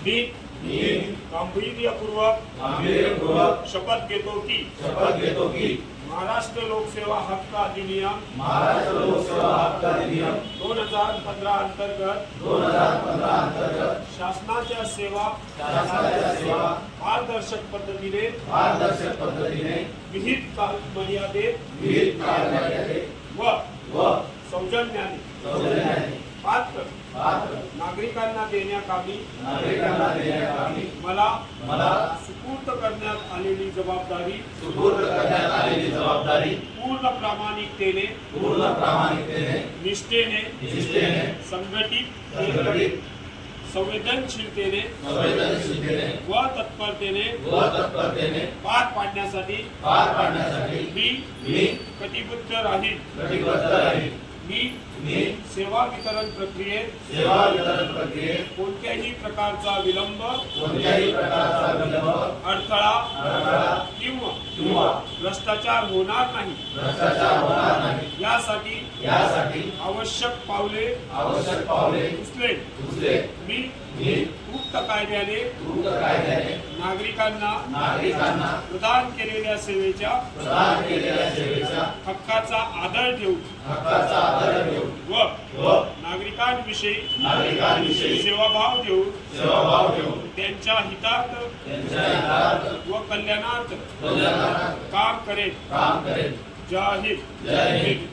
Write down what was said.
मी गांभीर्यपूर्वक शपथ घेतो की महाराष्ट्र लोकसेवा हक्क अधिनियम 2015 अंतर्गत शासनाच्या सेवा पारदर्शक पद्धतीने विहित कालमर्यादेत व सौजन्याने पात्र नागरिकांना देण्याकामी मला सुपूर्द करण्यात आलेली जबाबदारी पूर्ण प्रामाणिकतेने निष्ठेने संघटित संवेदनशीलतेने व तत्परतेने पार पाडण्यासाठी मी कटिबद्ध राहील। मी सेवा वितरण प्रक्रियेत कोणत्याही प्रकारचा विलंब अडथळा किंवा भ्रष्टाचार होणार नाही यासाठी आवश्यक पावले उचलेन। मी उक्त कायद्याने नागरिकांना प्रदान केलेल्या सेवेच्या हक्काचा आदर ठेवून व नागरिकांविषयी सेवाभाव देऊन त्यांच्या हितार्थ व कल्याणार्थ काम करेन। जय हिंद।